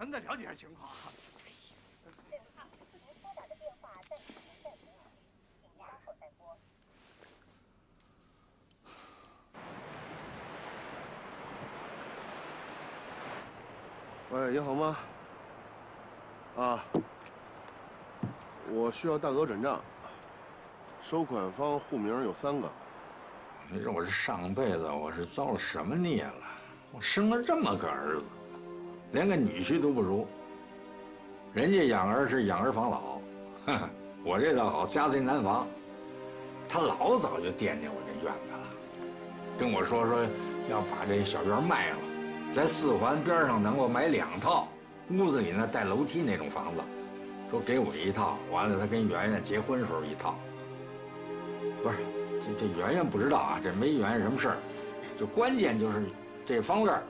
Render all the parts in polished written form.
咱再了解下情况。喂，你好吗？啊，我需要大额转账，收款方户名有3个。你说我这上辈子我是遭了什么孽了？我生了这么个儿子，连个女婿都不如。人家养儿是养儿防老，哼，我这倒好，家贼难防。他老早就惦记我这院子了，跟我说要把这小院卖了，在4环边上能够买2套，屋子里呢带楼梯那种房子，说给我1套，完了他跟圆圆结婚时候1套。不是，这圆圆不知道啊，这没圆圆什么事儿，就关键就是这方乐，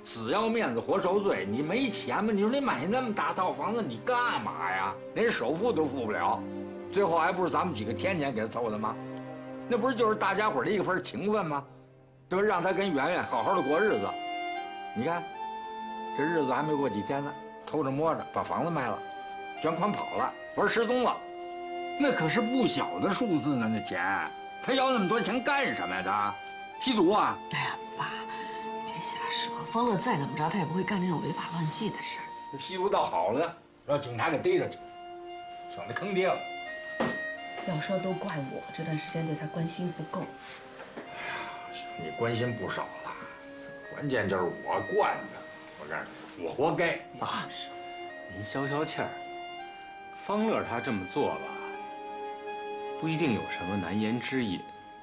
死要面子活受罪。你没钱吗？你说你买那么大套房子，你干嘛呀？连首付都付不了，最后还不是咱们几个天天给他凑的吗？那不是就是大家伙的一份情分吗？对吧？让他跟圆圆好好的过日子。你看，这日子还没过几天呢，偷着摸着把房子卖了，卷款跑了，玩失踪了。那可是不小的数字呢，那钱。他要那么多钱干什么呀？他吸毒啊？哎呀，爸，别瞎说。方乐再怎么着，他也不会干这种违法乱纪的事儿。这吸毒倒好了，让警察给逮着去，省得坑爹了。要说都怪我这段时间对他关心不够。哎呀，你关心不少了，关键就是我惯的。我告诉你，我活该。爸，您消消气儿。方乐他这么做吧，不一定有什么难言之隐，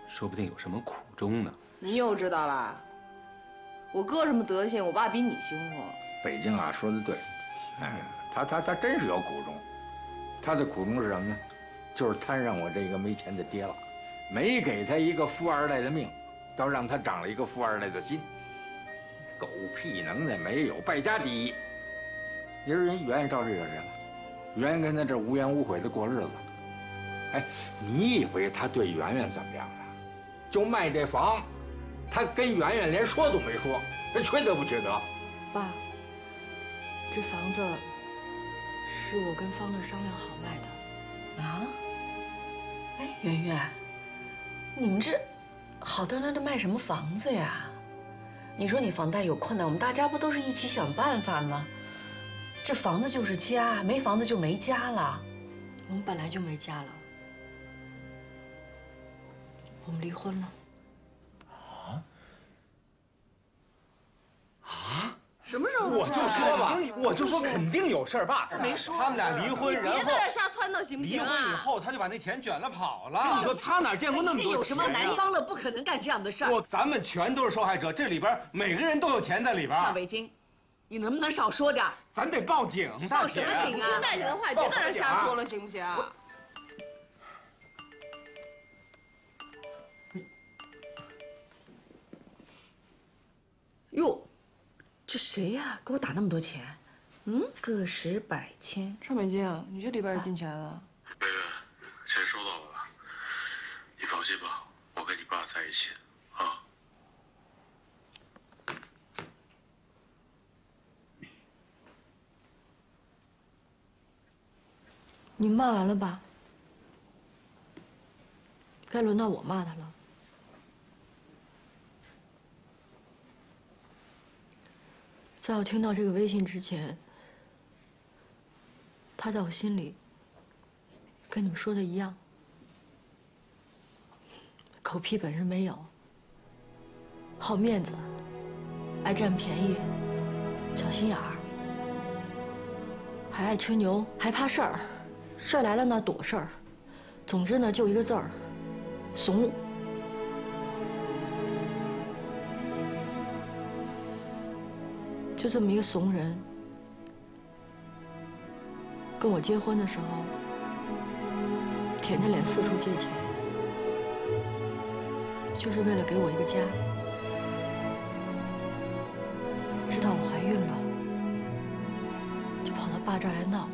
说不定有什么苦衷呢。你又知道了？我哥什么德行，我爸比你清楚。北京啊，说的对，哎，他真是有苦衷。他的苦衷是什么呢？就是摊上我这个没钱的爹了，没给他一个富2代的命，倒让他长了一个富2代的心。狗屁能耐没有，败家第一。你说人圆圆招谁惹谁了？圆圆跟他这无怨无悔的过日子。哎，你以为他对圆圆怎么样啊？就卖这房，他跟圆圆连说都没说，这缺德不缺德？爸，这房子是我跟方乐商量好卖的。啊？哎，圆圆，你们这好端端的卖什么房子呀？你说你房贷有困难，我们大家不都是一起想办法吗？这房子就是家，没房子就没家了。我们本来就没家了。我们离婚了。啊？什么时候？我就说吧，我就说肯定有事儿，爸。没说。他们俩离婚，然后别在这瞎撺掇行不行啊？离婚以后，他就把那钱卷了跑了。你说他哪见过那么多钱？有什么难？方乐不可能干这样的事儿。咱们全都是受害者，这里边每个人都有钱在里边。夏维京，你能不能少说点？咱得报警，大姐。报什么警啊？听大姐的话，别在这瞎说了，行不行？哟，这谁呀？给我打那么多钱？个十百千。邵美静，你这里边也进钱了？贝贝，钱收到了吧？你放心吧，我跟你爸在一起啊。你骂完了吧？该轮到我骂他了。在我听到这个微信之前，他在我心里跟你们说的一样，狗屁本事没有，好面子，爱占便宜，小心眼儿，还爱吹牛，还怕事儿，事儿来了呢躲事儿，总之呢就一个字儿，怂。就这么一个怂人，跟我结婚的时候，舔着脸四处借钱，就是为了给我一个家。知道我怀孕了，就跑到爸这儿来闹，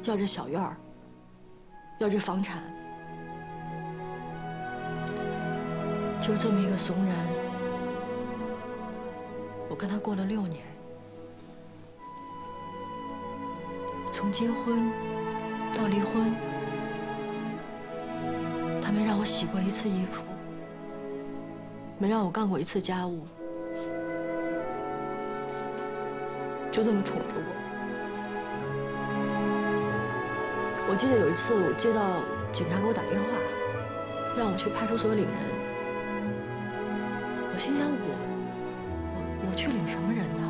要这小院儿，要这房产。就是这么一个怂人，我跟他过了6年，从结婚到离婚，他没让我洗过一次衣服，没让我干过一次家务，就这么宠着我。我记得有一次，我接到警察给我打电话，让我去派出所领人。我心想，我去领什么人呢？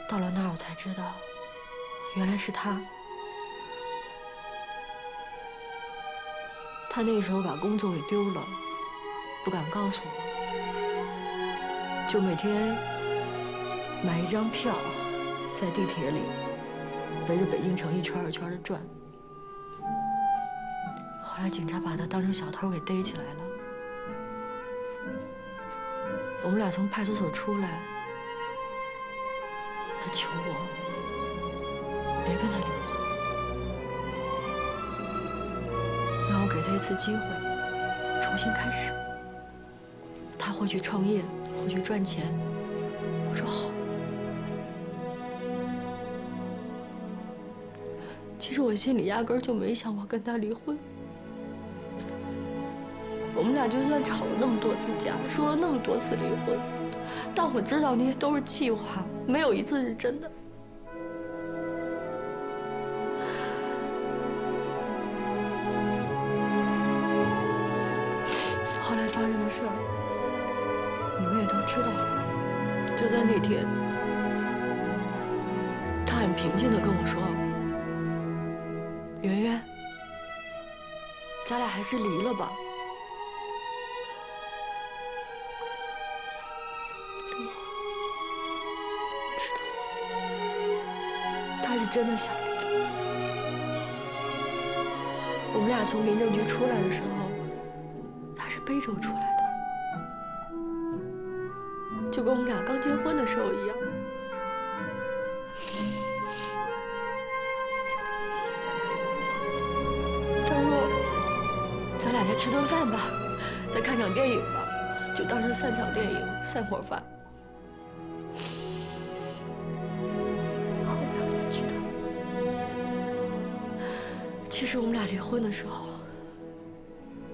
到了那儿，我才知道，原来是他。他那时候把工作给丢了，不敢告诉我，就每天买一张票，在地铁里围着北京城一圈一圈的转。后来警察把他当成小偷给逮起来了。我们俩从派出所出来，他求我别跟他离婚，让我给他一次机会，重新开始。他会去创业，会去赚钱。我说好。其实我心里压根儿就没想过跟他离婚。我们俩就算吵了那么多次架，说了那么多次离婚，但我知道那些都是气话，没有一次是真的。后来发生的事儿，你们也都知道了。就在那天，他很平静地跟我说：“圆圆，咱俩还是离了吧。”他是真的想离。我们俩从民政局出来的时候，他是背着我出来的，就跟我们俩刚结婚的时候一样。他说：“咱俩再吃顿饭吧，再看场电影吧，就当是散场电影，散伙饭。”其实我们俩离婚的时候，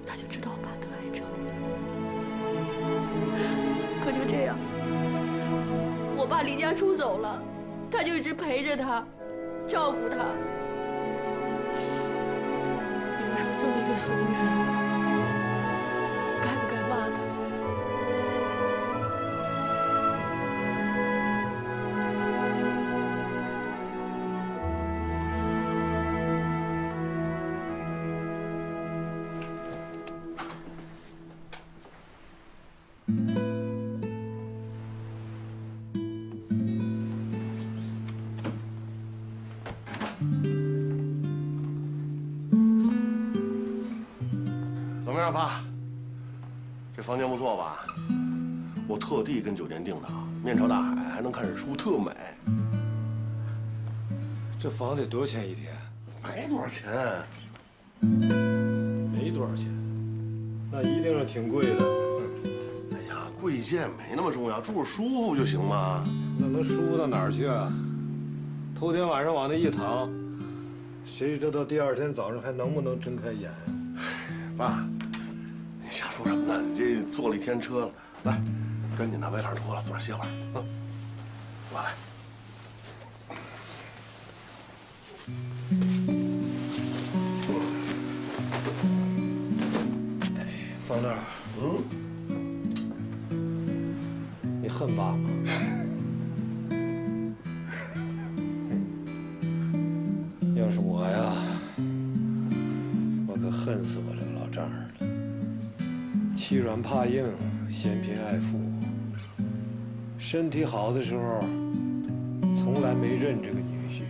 他就知道我爸得癌症了。可就这样，我爸离家出走了，他就一直陪着他，照顾他。你们说这么一个怂人，该不该骂他？样，爸，这房间不错吧？我特地跟酒店订的，面朝大海，还能看日出，特美。这房得多少钱一天？没多少钱，没多少钱，那一定是挺贵的。哎呀，贵贱没那么重要，住着舒服就行嘛。那能舒服到哪儿去啊？头天晚上往那一躺，谁知道第二天早上还能不能睁开眼？爸，你瞎说什么呢？你这坐了一天车了，来，赶紧把外套脱了，自个儿歇会儿啊。我来。方乐，你恨爸吗？要是我呀，我可恨死我这个老丈人了。欺软怕硬，嫌贫爱富。身体好的时候，从来没认这个女婿。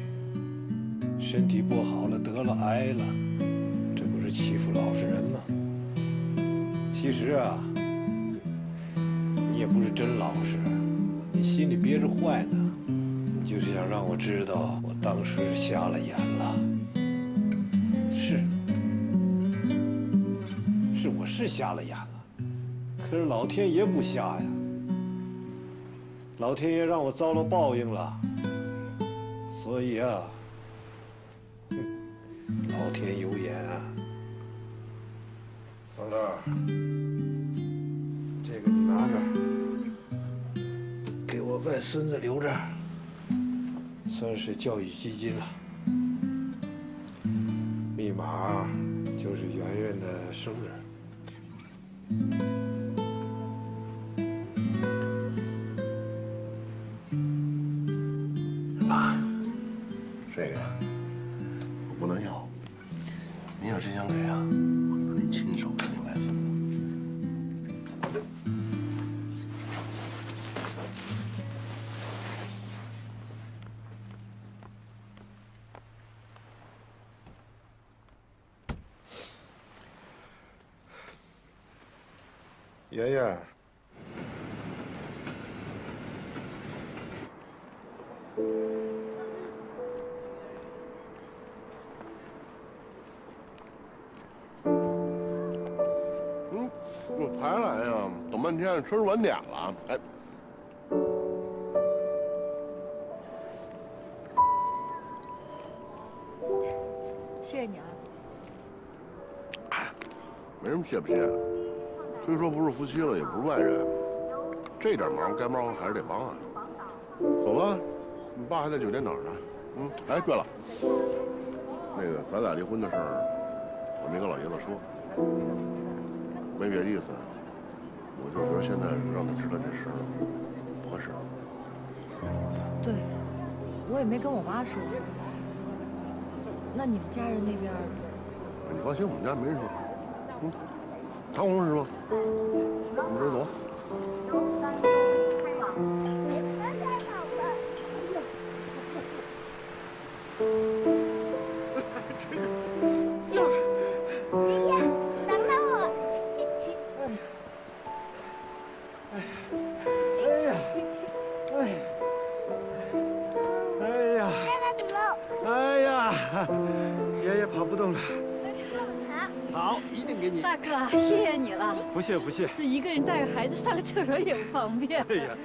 身体不好了，得了癌了，这不是欺负老实人吗？其实啊，你也不是真老实，你心里憋着坏呢。你就是想让我知道，我当时是瞎了眼了。我是瞎了眼了，可是老天爷不瞎呀。老天爷让我遭了报应了，所以啊，老天有眼啊。方乐，这个你拿着，给我外孙子留着，算是教育基金了。密码就是圆圆的生日。爸，这个呀，我不能要。您要真想给啊，我得亲手给您外孙子。圆圆，我才来呀，等半天，吃晚点了。哎，谢谢你啊。没什么谢不谢的。虽说不是夫妻了，也不是外人，这点忙该帮还是得帮啊。走吧，你爸还在酒店等着呢。哎，对了，那个咱俩离婚的事儿，我没跟老爷子说，没别的意思，我就觉得现在让他知道这事儿不合适。对，我也没跟我妈说。那你们家人那边？你放心，我们家没人说。唐红是吗？你这走。爷爷跑不动了。好，一定给你。大哥，谢谢你了。不谢不谢。这一个人带个孩子上个厕所也不方便。哎呀，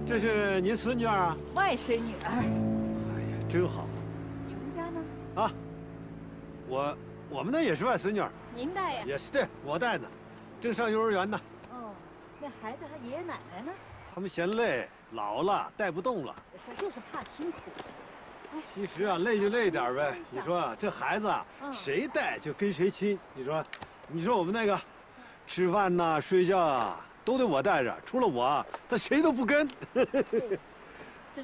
这是您孙女儿啊？外孙女儿。哎呀，真好。你们家呢？啊，我们那也是外孙女儿。您带呀？也是，对，我带呢，正上幼儿园呢。哦，那孩子和爷爷奶奶呢？他们嫌累，老了带不动了。就是怕辛苦。其实啊，累就累点呗。你说啊，这孩子啊，谁带就跟谁亲。你说我们那个，吃饭呐、睡觉啊，都得我带着，除了我，他谁都不跟。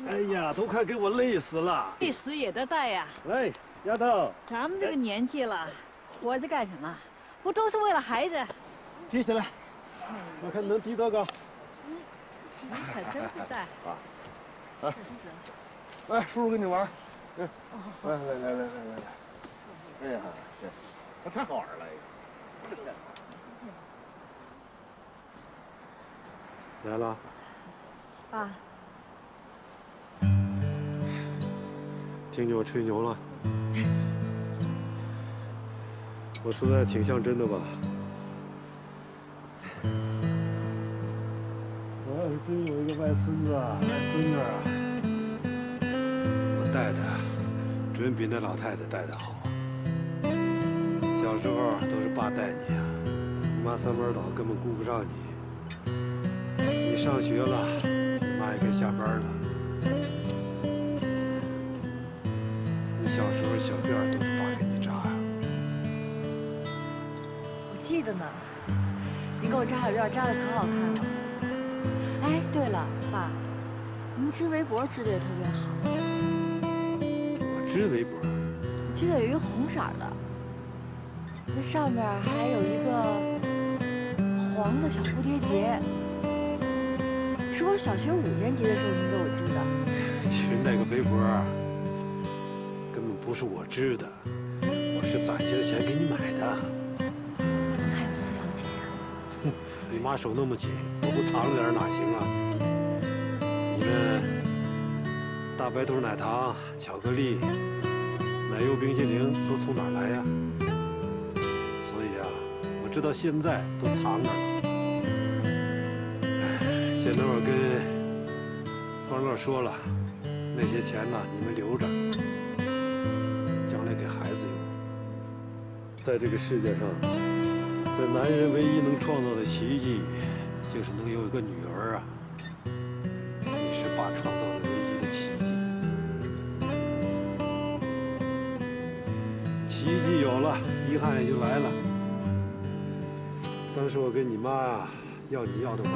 哎呀，都快给我累死了。累死也得带呀。来，丫头，咱们这个年纪了，活着干什么？不都是为了孩子？提起来，我看能提多高。你可真不带啊！哎，来，叔叔跟你玩。来，来。哎呀，这太好玩了，来了，爸。听见我吹牛了？我说的挺像真的吧？我要是真有一个外孙子、外孙女啊，我带的准比那老太太带的好。小时候都是爸带你啊，你妈三班倒根本顾不上你。你上学了，你妈也该下班了。你小时候小辫都是爸给你扎呀。我记得呢，你给我扎小辫扎的可好看了。哎，对了，爸，您织围脖织的也特别好。我织围脖，我记得有一个红色的，那上面还有一个黄的小蝴蝶结，是我小学5年级的时候您给我织的。其实那个围脖根本不是我织的，我是攒下的钱给你买的。您还有私房钱呀？你妈手那么紧，我不藏着点哪行啊？你那大白兔奶糖、巧克力、奶油冰淇淋都从哪儿来呀？所以啊，我直到现在都藏着呢。现在我跟方乐说了，那些钱呢，你们留着，将来给孩子用。在这个世界上，这男人唯一能创造的奇迹，就是能有一个女儿啊！你是爸创造的唯一的奇迹。奇迹有了，遗憾也就来了。当时我跟你妈要你要的晚，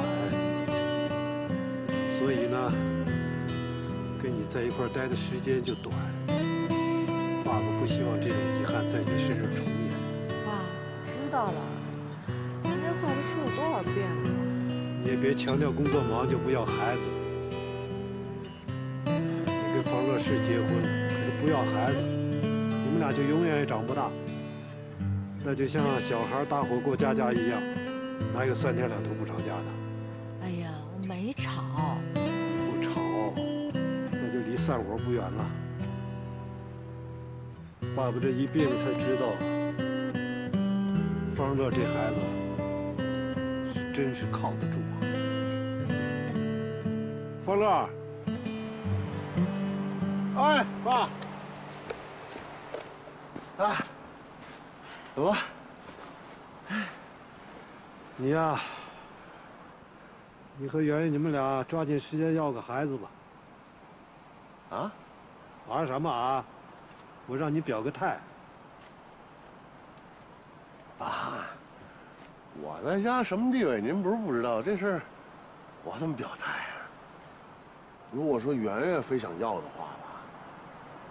所以呢，跟你在一块待的时间就短。爸爸不希望这种遗憾在你身上重演。爸，知道了。您这话都说了多少遍了？你也别强调工作忙就不要孩子。你跟方乐是结婚了，可是不要孩子，你们俩就永远也长不大。那就像小孩搭伙过家家一样，哪有3天2头不吵架的？哎呀，我没吵。不吵，那就离散伙不远了。爸爸这一病才知道，方乐这孩子是真是靠得住啊。方乐，哎，爸，哎，怎么了？你呀，你和圆圆你们俩抓紧时间要个孩子吧。啊？啊什么啊？我让你表个态。爸，我在家什么地位您不是不知道，这事儿我怎么表态啊？如果说圆圆非想要的话吧，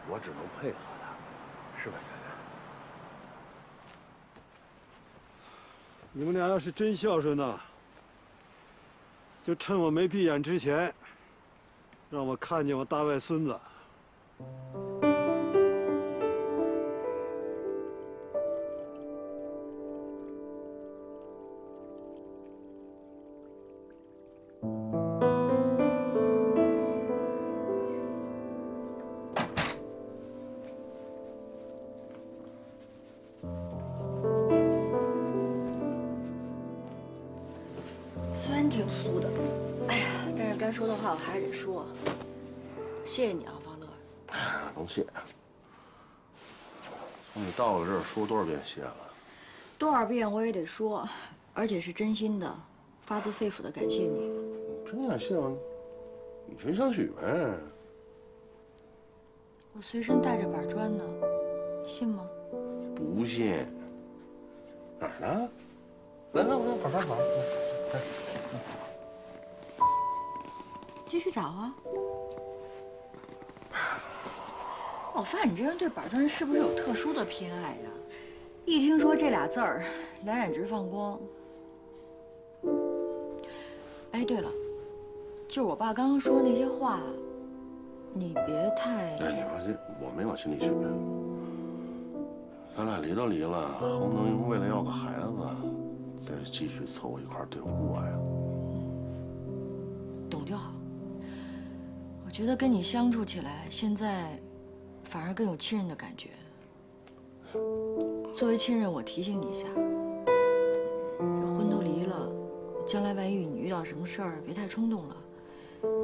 我只能配合她，是吧，圆圆？你们俩要是真孝顺呢，就趁我没闭眼之前，让我看见我大外孙子。虽然挺俗的，哎呀，但是该说的话我还是得说。谢谢你啊，方乐。甭谢。从你到了这儿说多少遍谢了？多少遍我也得说，而且是真心的，发自肺腑的感谢你。真想谢我，以身相许呗。我随身带着板砖呢，你信吗？不信。哪儿呢？来，我板砖。来。继续找啊！我发现你这人对板砖是不是有特殊的偏爱呀？一听说这俩字儿，两眼直放光。哎，对了，就是我爸刚刚说的那些话，你别太……哎，你放心，我没往心里去。咱俩离都离了，还不能为了要个孩子，再继续凑合一块对付我呀。懂就好。我觉得跟你相处起来，现在反而更有亲人的感觉。作为亲人，我提醒你一下，这婚都离了，将来万一你遇到什么事儿，别太冲动了。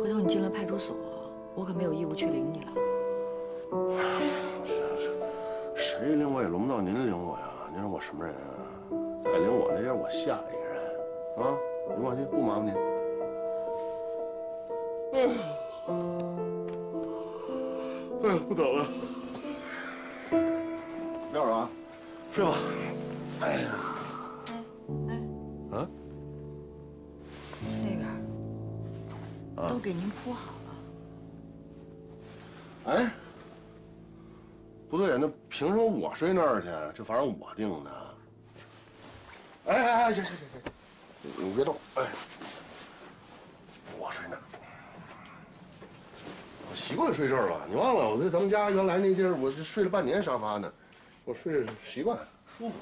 回头你进了派出所，我可没有义务去领你了。谁领我也轮不到您领我呀！您说我什么人啊？再领我那人我下一个人啊！您放心，不麻烦您。哎呀，不早了，撂着啊，睡吧。哎呀，啊，那边都给您铺好了。哎，不对，那凭什么我睡那儿去？这房是我订的。哎，行，你别动，哎，我睡那儿。我习惯睡这儿了，你忘了我在咱们家原来那地儿，我就睡了半年沙发呢，我睡着习惯舒服。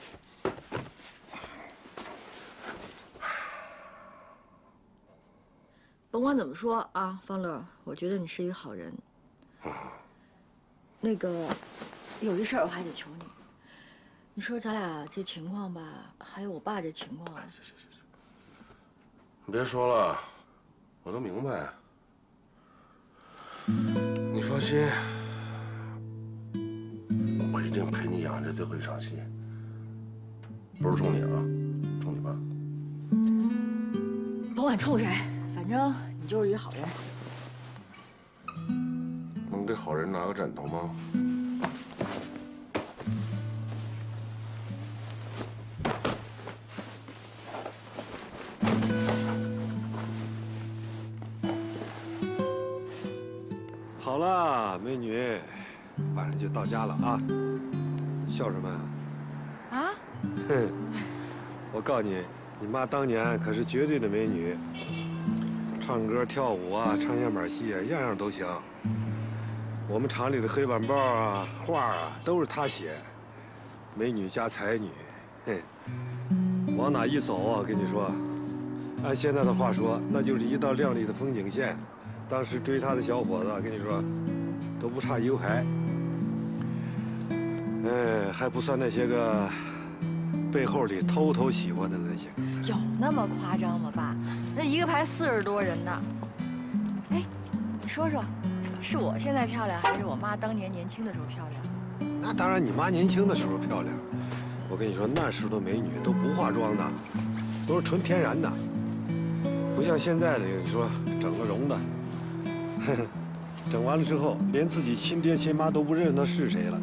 甭管怎么说啊，方乐，我觉得你是一个好人。那个，有一事儿我还得求你。你说咱俩这情况吧，还有我爸这情况。行，你别说了，我都明白。你放心，我一定陪你演这最后一场戏。不是冲你啊，冲你爸。甭管冲谁，反正你就是一个好人。能给好人拿个枕头吗？好了，美女，晚上就到家了啊！笑什么呀？啊？哼，我告诉你，你妈当年可是绝对的美女，唱歌、跳舞啊，唱样板戏啊，样样都行。我们厂里的黑板报啊、画啊，都是她写，美女加才女，嘿，往哪一走啊？跟你说，按现在的话说，那就是一道亮丽的风景线。当时追她的小伙子，跟你说，都不差一个排。哎，还不算那些个背后里偷偷喜欢的那些个。有那么夸张吗，爸？那一个排40多人呢。哎，你说说，是我现在漂亮，还是我妈当年年轻的时候漂亮？那当然，你妈年轻的时候漂亮。我跟你说，那时候的美女都不化妆的，都是纯天然的，不像现在的，你说整个容的。整完了之后，连自己亲爹亲妈都不认她是谁了。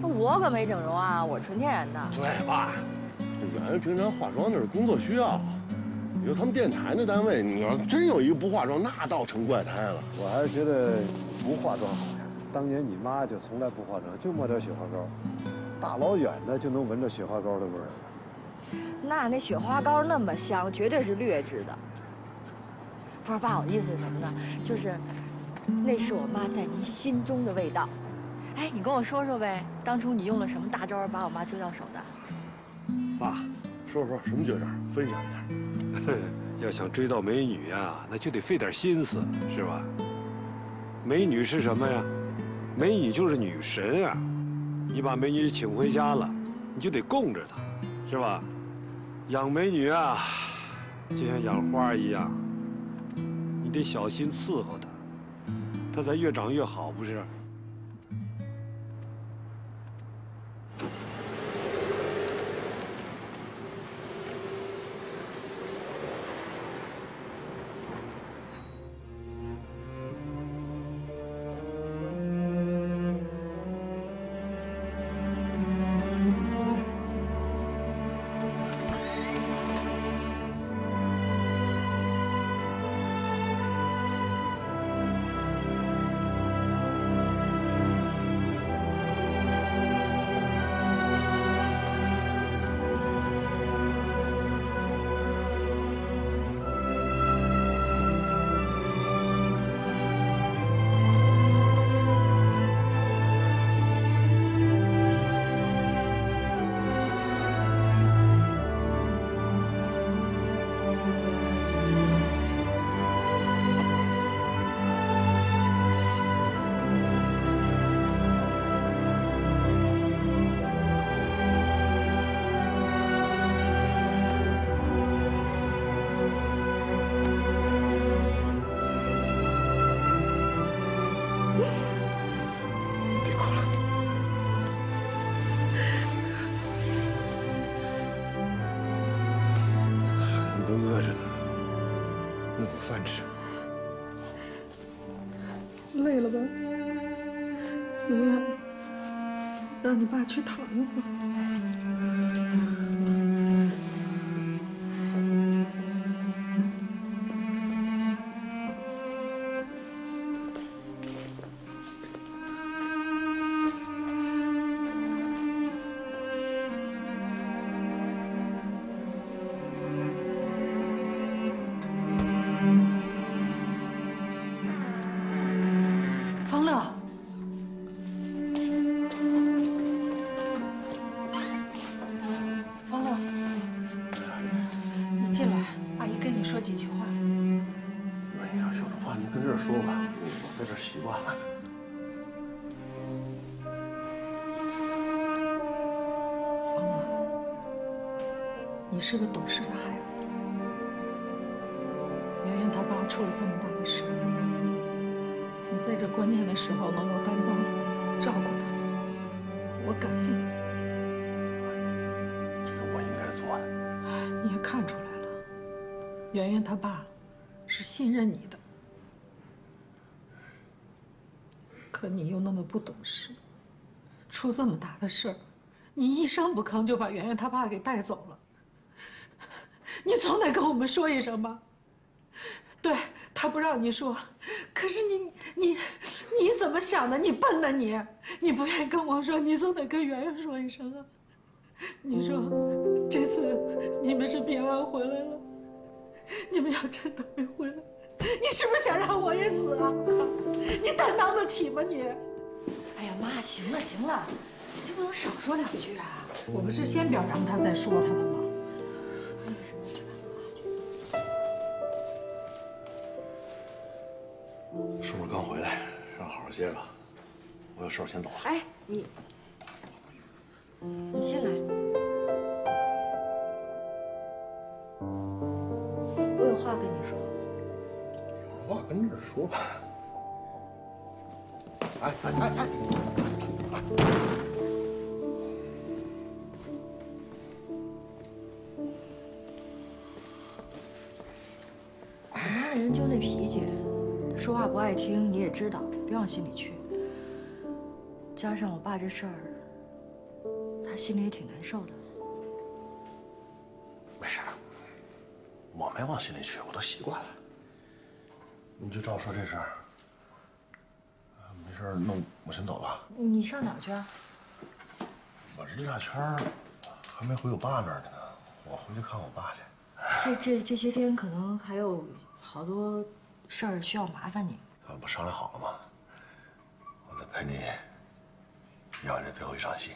我可没整容啊，我纯天然的。对，爸，这演员平常化妆那是工作需要。你说他们电台那单位，你要真有一个不化妆，那倒成怪胎了。我还是觉得不化妆好看。当年你妈就从来不化妆，就抹点雪花膏，大老远的就能闻着雪花膏的味儿。那雪花膏那么香，绝对是劣质的。不是爸，我意思是什么呢？就是，那是我妈在您心中的味道。哎，你跟我说说呗，当初你用了什么大招把我妈追到手的？爸，说什么绝招，分享一下。要想追到美女呀，那就得费点心思，是吧？美女是什么呀？美女就是女神啊！你把美女请回家了，你就得供着她，是吧？养美女啊，就像养花一样，你得小心伺候她，她才越长越好，不是？了吧？圆圆，让你爸去躺一会儿。方乐，方乐，你进来，阿姨跟你说几句话。哎呀，有什么话你跟这儿说吧，我在这儿习惯了。方乐，你是个懂事的孩子。圆圆她爸出了这么大的事，你在这关键的时候能够担当照顾他，我感谢你。这是我应该做的。你也看出来了，圆圆她爸是信任你的，可你又那么不懂事，出这么大的事儿，你一声不吭就把圆圆她爸给带走了。你总得跟我们说一声吧？对，他不让你说，可是你怎么想的？你笨呐你！你不愿意跟我说，你总得跟圆圆说一声啊。你说，这次你们是平安回来了，你们要真的没回来，你是不是想让我也死啊？你担当得起吗你？哎呀妈，行了行了，你就不能少说两句啊？我不是先表扬他再说他的吗？叔叔刚回来，让好好歇吧。我有事儿先走了。哎，你进来，我有话跟你说。有话跟这儿说吧。哎！我妈这人就那脾气。说话不爱听，你也知道，别往心里去。加上我爸这事儿，他心里也挺难受的。没事，我没往心里去，我都习惯了。你就照说这事儿，没事，那我先走了。你上哪儿去啊？我这俩圈儿还没回我爸那儿呢，我回去看我爸去。这些天可能还有好多事儿需要麻烦你。咱们不商量好了吗？我再陪你演完这最后一场戏。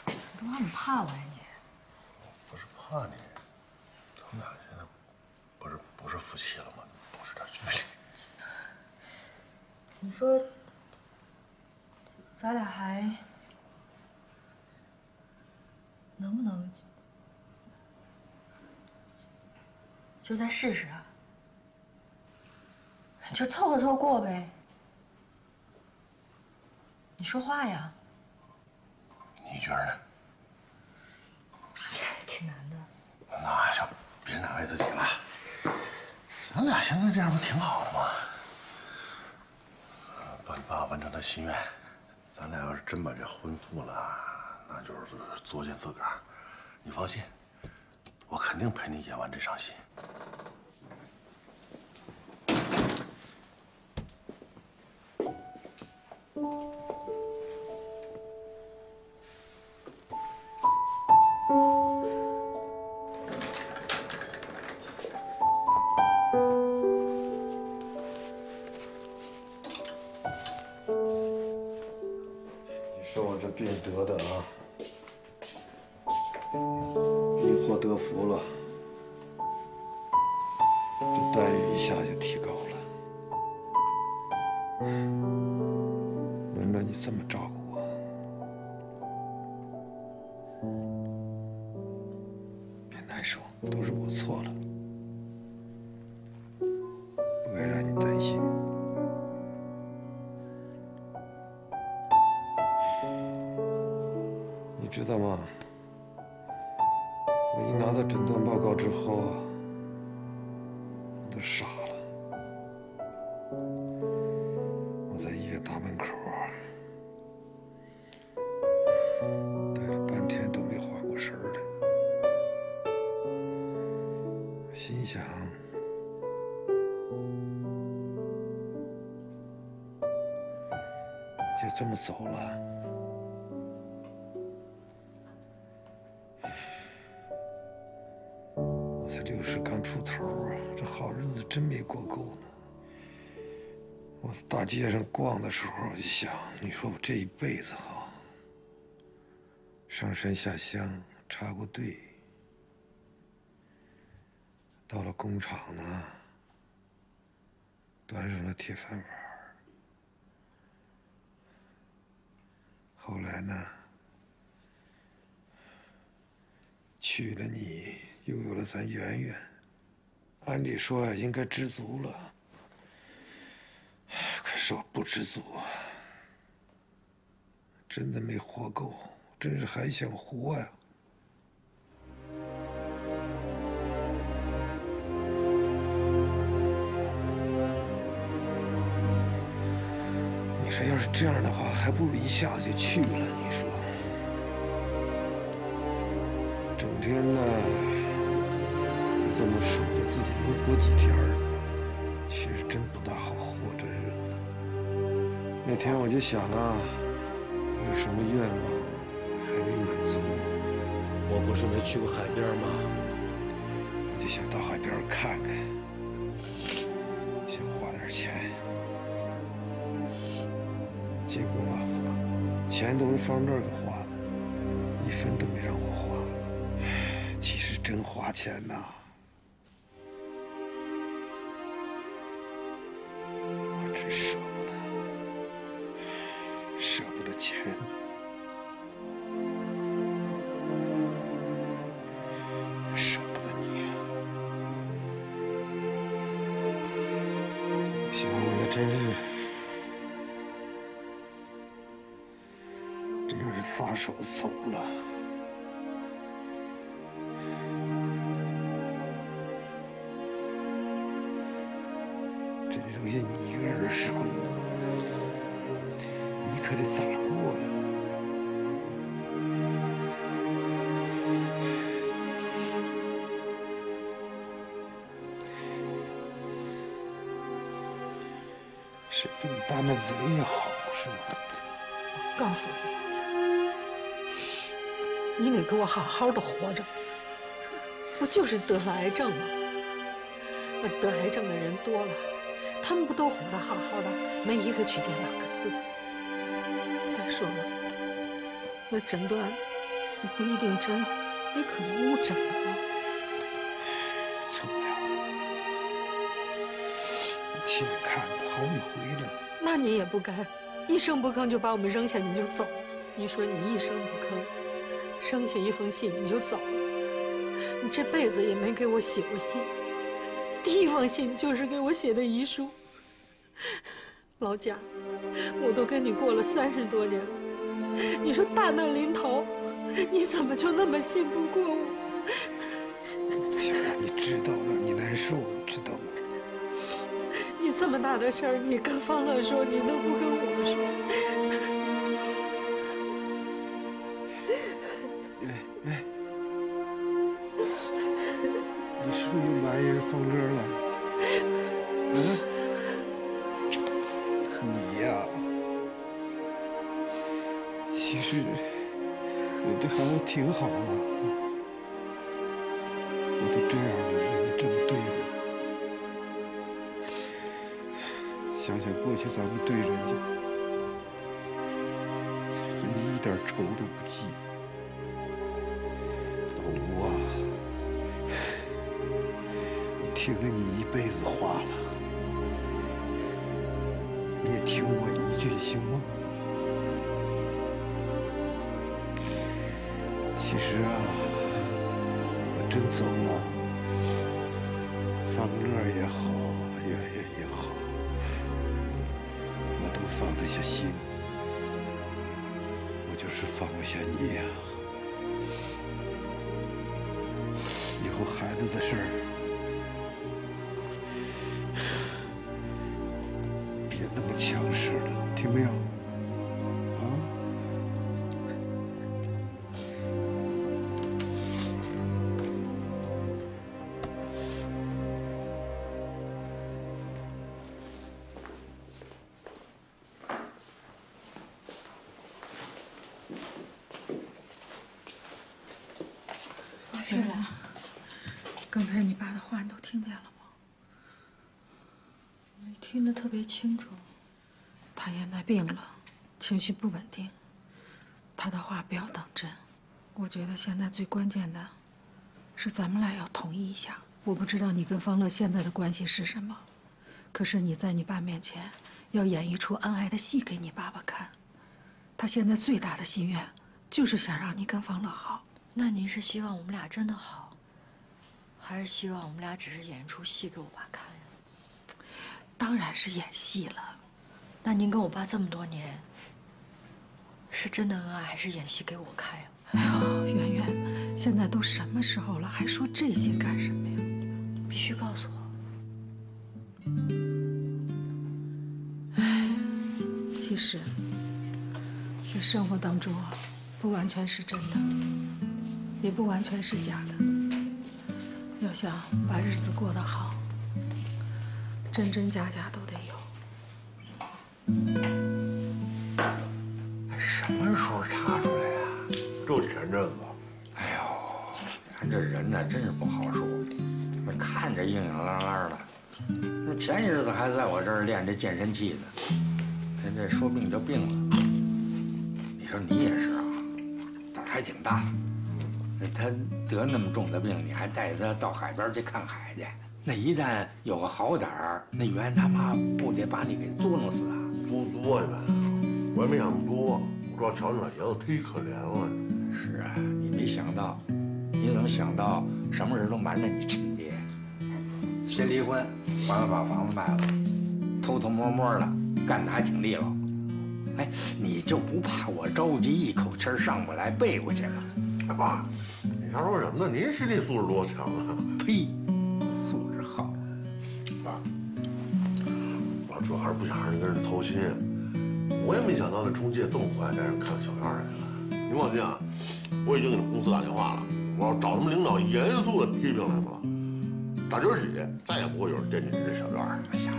你干嘛那么怕我呀你？不是怕你，咱们俩现在不是夫妻了吗？保持点距离。你说，咱俩还能不能就再试试啊？就凑合凑合过呗。你说话呀。你觉得呢？挺难的。那就别难为自己了。咱俩现在这样不挺好的吗？帮你爸完成他心愿。咱俩要是真把这婚复了，那就是作践自个儿。你放心，我肯定陪你演完这场戏。说我这病得的啊，因祸得福了，这待遇一下就提高了。轮着你这么照顾我，别难受，都是我错了，不该让你担心。我一拿到诊断报告之后啊，我都傻了。我在医院大门口待了半天都没缓过神儿来。我心想，就这么走了。 才60刚出头啊，这好日子真没过够呢。我在大街上逛的时候，我就想，你说我这一辈子哈，上山下乡插过队，到了工厂呢，端上了铁饭碗，后来呢，娶了你。 又有了咱圆圆，按理说啊，应该知足了。可是我不知足啊，真的没活够，真是还想活呀。你说要是这样的话，还不如一下子就去了。你说，整天呢。 这么数着自己能活几天儿，其实真不大好活这日子。那天我就想啊，我有什么愿望还没满足？我不是没去过海边吗？我就想到海边看看，想花点钱。结果钱都是方乐给花的，一分都没让我花。其实真花钱呐。 舍不得，舍不得钱，舍不得你。我想，我要真是这要是撒手走了，这留下你一个人时候，你可得咋过呀？谁给你担担责也好，是吧？我告诉你，老家，你得给我好好的活着。我就是得了癌症嘛，那得癌症的人多了。 他们不都活得好好的，没一个去见马克思。再说了，那诊断不一定真，也可能误诊了。错不了，我亲眼看的好几回了。那你也不该一声不吭就把我们扔下你就走。你说你一声不吭，扔下一封信你就走，你这辈子也没给我写过信。 第一封信就是给我写的遗书。老贾，我都跟你过了30多年了，你说大难临头，你怎么就那么信不过我？不想让你知道，让你难受，知道吗？你这么大的事儿，你跟方乐说，你都不跟我说。哎，你是不是又埋怨方乐了？你呀，其实我这孩子挺好啊，我都这样了，让你这么对我。想想过去咱们对人家，人家一点仇都不记。老吴啊，你听了你一辈子话了。 你也听我一句行吗？其实啊，我真走了，方乐也好，圆圆也好，我都放得下心。我就是放不下你呀。头孩子的事儿，别那么强势了，听没有？啊？月兰，刚才你爸的话你都听见了吗？你听得特别清楚。他现在病了，情绪不稳定，他的话不要当真。我觉得现在最关键的，是咱们俩要统一一下。我不知道你跟方乐现在的关系是什么，可是你在你爸面前要演一出恩爱的戏给你爸爸看。他现在最大的心愿就是想让你跟方乐好。那您是希望我们俩真的好，还是希望我们俩只是演一出戏给我爸看呀？当然是演戏了。那您跟我爸这么多年，是真的恩爱，还是演戏给我看呀？哎呦，圆圆，现在都什么时候了，还说这些干什么呀？你必须告诉我。哎，其实这生活当中啊，不完全是真的，也不完全是假的。要想把日子过得好，真真假假都得有。什么时候查出来呀？就前阵子。哎呦，咱这人呢，真是不好说。那看着硬硬朗朗的，那前些日子还在我这儿练这健身器呢，他这说病就病了。你说你也是啊，胆儿还挺大。那他得那么重的病，你还带他到海边去看海去？那一旦有个好点儿，那袁他妈不得把你给作弄死啊？多呀呗，我也没想那么多。我主要瞧你老爷子忒可怜了。是啊，你没想到，你怎么想到什么事都瞒着你亲爹？先离婚，完了把房子卖了，偷偷摸摸的干得还挺利落。哎，你就不怕我着急一口气上不来背过去了？哎爸，你瞎说什么呢？您心理素质多强啊！呸，素质好。爸，我主要还是不想让你跟人操心。我也没想到那中介这么快带人看小院来了。您放心啊，我已经给你们公司打电话了，我要找他们领导严肃的批评他们了。打今儿起，再也不会有人惦记你这小院儿。哎呀，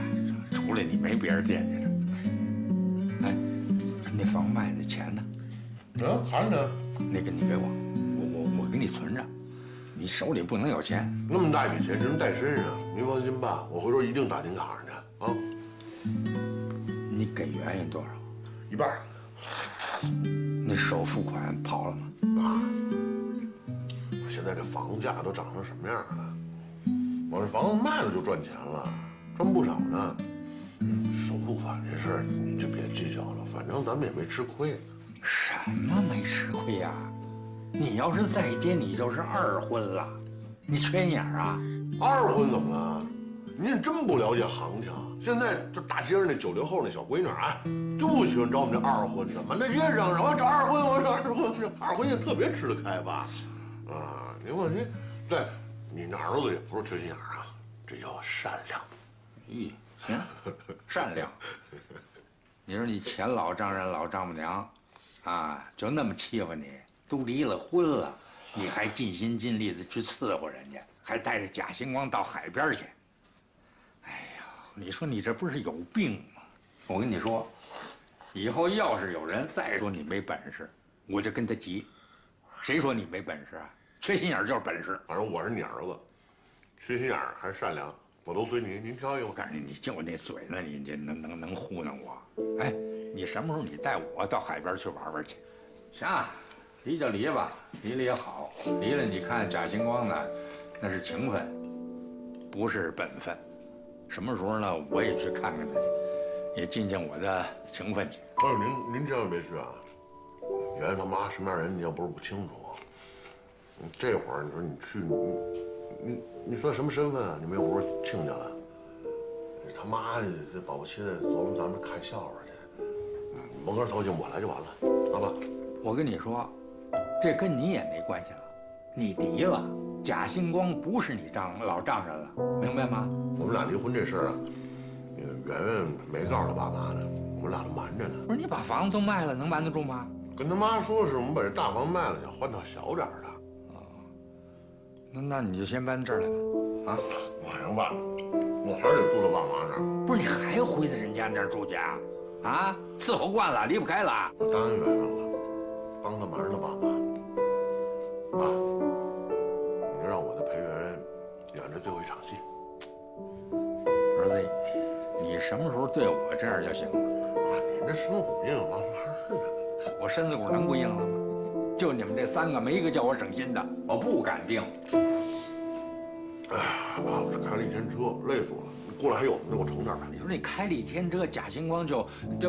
除了你没别人惦记着。哎，那房卖的钱呢？啊，还呢？那个你给我给你存着，你手里不能有钱。那么大一笔钱，只能带身上。您放心吧，我回头一定打听卡上去啊。你给圆圆多少？一半。那首付款跑了吗？爸，现在这房价都涨成什么样了？我这房子卖了就赚钱了，赚不少呢。首付款这事儿你就别计较了，反正咱们也没吃亏。什么没吃亏呀？你要是再结，你就是二婚了。你缺心眼儿啊？二婚怎么了？您也真不了解行情。现在就大街上那90后那小闺女啊，就喜欢找我们这二婚的，满大街嚷嚷我找二婚，我找二婚，二婚也特别吃得开吧？啊，您放心，对，你那儿子也不是缺心眼儿啊，这叫善良。咦，行，善良。你说你前老丈人老丈母娘，啊，就那么欺负你，都离了婚了，你还尽心尽力的去伺候人家，还带着贾星光到海边去。哎呀，你说你这不是有病吗？我跟你说，以后要是有人再说你没本事，我就跟他急。谁说你没本事啊？缺心眼儿就是本事。反正我是你儿子，缺心眼儿还是善良，我都随您挑一个。我告诉你，你就那嘴呢，你这能糊弄我？哎，你什么时候你带我到海边去玩玩去？行，离就离吧，离了也好，离了你看贾星光呢，那是情分，不是本分。什么时候呢，我也去看看他去，也尽尽我的情分去。哎，您千万别去啊！圆圆他妈什么样人，你要不是不清楚。这会儿你说你去，你算什么身份啊？你们又不是亲家了。他妈这保不齐得琢磨咱们看笑话去。甭跟操心，我来就完了，好吧？我跟你说，这跟你也没关系了，你离了，贾星光不是你老丈人了，明白吗？我们俩离婚这事儿啊，圆圆没告诉他爸妈呢，我们俩都瞒着呢。不是你把房子都卖了，能瞒得住吗？跟他妈说是我们把这大房卖了，想换套小点的。那你就先搬这儿来吧，啊？晚上吧，我还是得住他爸妈那儿。不是你还要回到人家那儿住去啊？啊，伺候惯了，离不开了。我答应圆圆了，帮他瞒着他爸妈。爸，你就让我再陪圆圆演这最后一场戏。儿子，你什么时候对我这样就行了。爸，您这身子骨硬，慢慢的。我身子骨能不硬了吗？就你们这3个，没一个叫我省心的，我不敢病。哎呀，爸，我这开了1天车，累死我了。你过来还有，你给我盛点吧。你说你开了1天车，贾星光就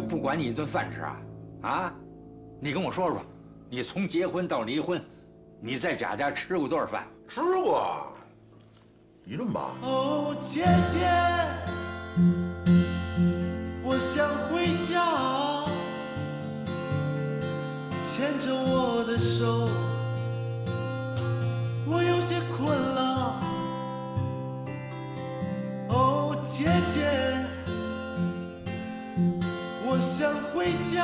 不管你一顿饭吃啊？啊？你跟我说说，你从结婚到离婚，你在贾家吃过多少饭？吃过1顿吧。哦，姐姐，我想回家，牵着我的手，我有些困了。哦，姐姐，我想回家，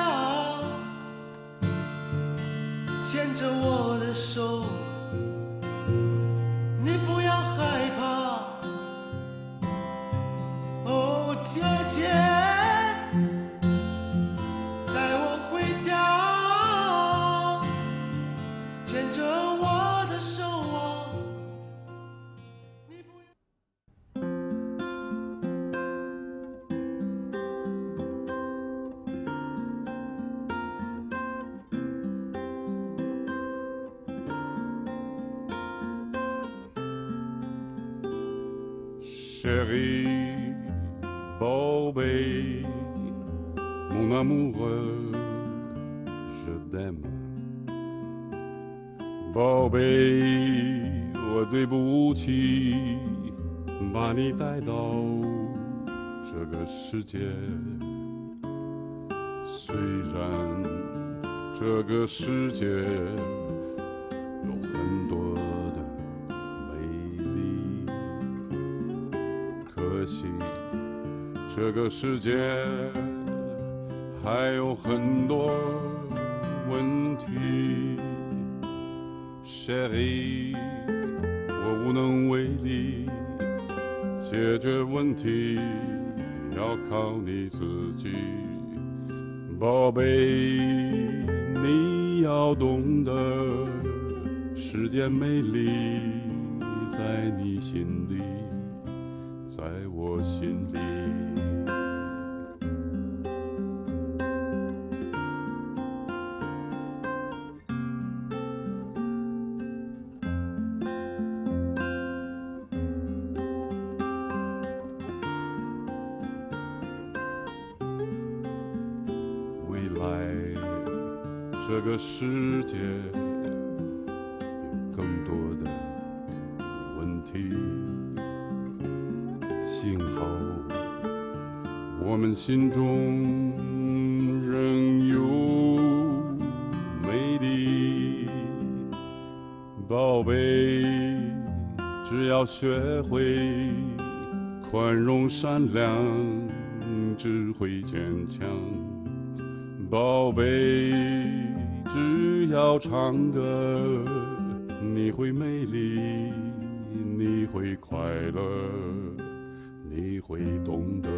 牵着我的手，你不要害怕。哦，姐姐，带我回家，牵着我的手啊。Chérie, 宝贝 mon amoureux, je t'aime. 宝贝，我对不起，把你带到这个世界。虽然这个世界有很多的美丽，可惜这个世界还有很多问题。Chérie， 我无能为力，解决问题要靠你自己。宝贝，你要懂得，世间美丽在你心里，在我心里。这个世界有更多的问题，幸好我们心中仍有美丽。宝贝，只要学会宽容善良，只会坚强。宝贝，只要唱歌，你会美丽，你会快乐，你会懂得。